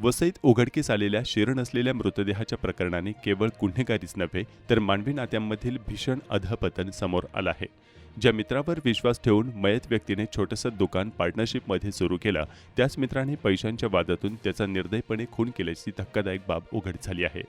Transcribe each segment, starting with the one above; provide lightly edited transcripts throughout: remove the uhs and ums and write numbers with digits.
वसईत उघडकीस आलेल्या शीर नसलेल्या मृतदेहाच्या प्रकरणाने केवळ गुन्हेगारीच नव्हे तर मानवी नात्यांमधील भीषण अधःपतन समोर आलं आहे। ज्या मित्रावर विश्वास ठेवून मयत व्यक्तीने छोटंसं दुकान पार्टनरशिपमध्ये सुरू केलं, त्याच मित्राने पैशांच्या वादातून त्याचा निर्दयपणे खून केल्याची धक्कादायक बाब उघड झाली आहे।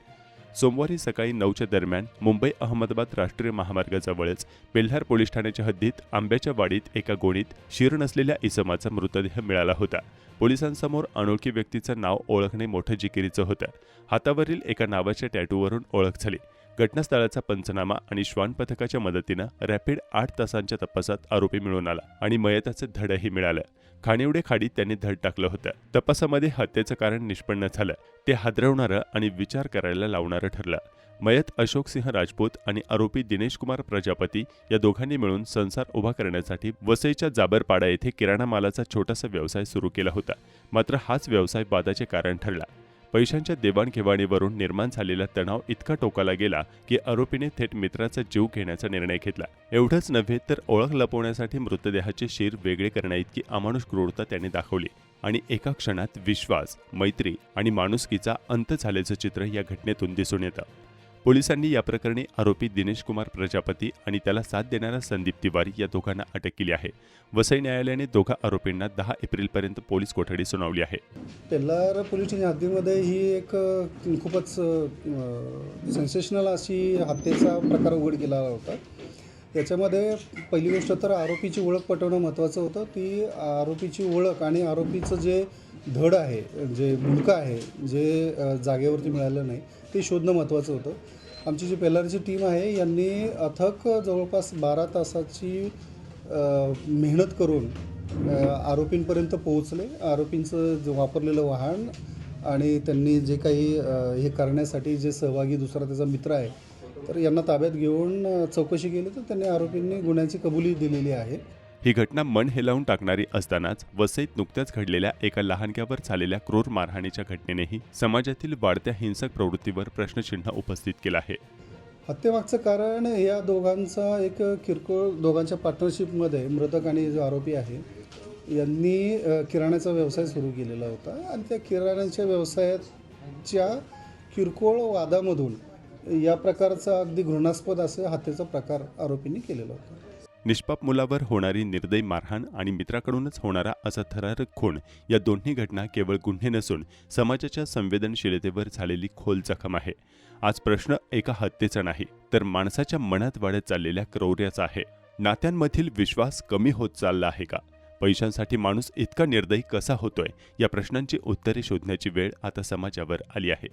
सोमवारी सकाळी 9च्या दरम्यान मुंबई अहमदाबाद राष्ट्रीय महामार्गाजवळच पेल्हार पोलीस ठाण्याच्या हद्दीत आंब्याच्या वाडीत एका गोणीत शीर नसलेल्या इसमाचा मृतदेह मिळाला होता। पोलिसांसमोर अनोळखी व्यक्तीचं नाव ओळखणे मोठं जिकिरीचं होतं। हातावरील एका नावाच्या टॅटूवरून ओळख झाली। घटनास्थळाचा पंचनामा आणि श्वान पथकाच्या मदतीनं रॅपिड 8 तासांच्या तपासात आरोपी मिळून आला आणि मयताचं धडही मिळालं। खानिवडे खाडीत त्यांनी धड टाकलं होतं। तपासामध्ये हत्येचं कारण निष्पन्न झालं। ते हादरवणारं आणि विचार करायला लावणारं ठरलं। मयत अशोक सिंह राजपूत आणि आरोपी दिनेश कुमार प्रजापती या दोघांनी मिळून संसार उभा करण्यासाठी वसईच्या जाबरपाडा येथे किराणा मालाचा छोटासा व्यवसाय सुरू केला होता। मात्र हाच व्यवसाय वादाचे कारण ठरला। पैशांच्या देवाणघेवाणीवरून निर्माण झालेला तणाव इतका टोकाला गेला की आरोपीने थेट मित्राचा जीव घेण्याचा निर्णय घेतला। एवढंच नव्हे तर ओळख लपवण्यासाठी मृतदेहाचे शीर वेगळे करण्याइतकी अमानुष क्रूरता त्याने दाखवली आणि एका क्षणात विश्वास, मैत्री आणि माणुसकीचा अंत झाल्याचं चित्र या घटनेतून दिसून येतं। पोलिसांनी या प्रकरणी आरोपी दिनेश कुमार प्रजापती आणि त्याला साथ देणारा संदीप तिवारी या दोघांना अटक केली आहे। वसई न्यायालयाने दोघा आरोपींना 10 एप्रिलपर्यंत पोलीस कोठडी सुनावली आहे। पेल्हार पोलीस स्टेशन हद्दीमध्ये ही एक खूपच सेन्सेशनल अशी हत्येचा प्रकार उघडकीला आला होता। याच्यामध्ये पहिली गोष्ट तर आरोपीची ओळख पटवणं महत्त्वाचं होतं। ती आरोपीची ओळख आणि आरोपीचं जे धड आहे, जे मुंडकं आहे, जे जागेवरती मिळालं नाही ते शोधणं महत्त्वाचं होतं। आमची जी पेल्हारची टीम आहे यांनी अथक जवळपास 12 तासाची मेहनत करून आरोपींपर्यंत पोहोचले। आरोपींचं वापरलेलं वाहन आणि त्यांनी जे काही हे करण्यासाठी जे सहभागी दुसरा त्याचा मित्र आहे तर यांना ताब्यात घेऊन चौकशी केली तर त्यांनी आरोपींनी गुन्ह्याची कबुली दिलेली आहे। ही घटना मन हेलावून टाकणारी असतानाच वसईत नुकत्याच घडलेल्या एका लहानग्यावर झालेल्या क्रूर मारहाणीच्या घटनेनेही समाजातील वाढत्या हिंसक प्रवृत्तीवर प्रश्नचिन्ह उपस्थित केलं आहे। हत्येमागचं कारण या दोघांचा एक किरकोळ दोघांच्या पार्टनरशिपमध्ये मृतक आणि जो आरोपी आहे यांनी किराण्याचा व्यवसाय सुरू केलेला होता आणि त्या किराण्याच्या व्यवसायाच्या किरकोळ वादामधून या प्रकारचा अगदी घृणास्पद असं हत्येचा प्रकार आरोपींनी केलेला होता। निष्पाप मुलावर होणारी निर्दयी मारहाण आणि मित्राकडूनच होणारा असा थरारक खून या दोन्ही घटना केवळ गुन्हे नसून समाजाच्या संवेदनशीलतेवर झालेली खोल जखम आहे। आज प्रश्न एका हत्येचा नाही तर माणसाच्या मनात वाढत चाललेल्या क्रौर्याचा आहे। नात्यांमधील विश्वास कमी होत चालला आहे का? पैशांसाठी माणूस इतका निर्दयी कसा होतोय? या प्रश्नांची उत्तरे शोधण्याची वेळ आता समाजावर आली आहे।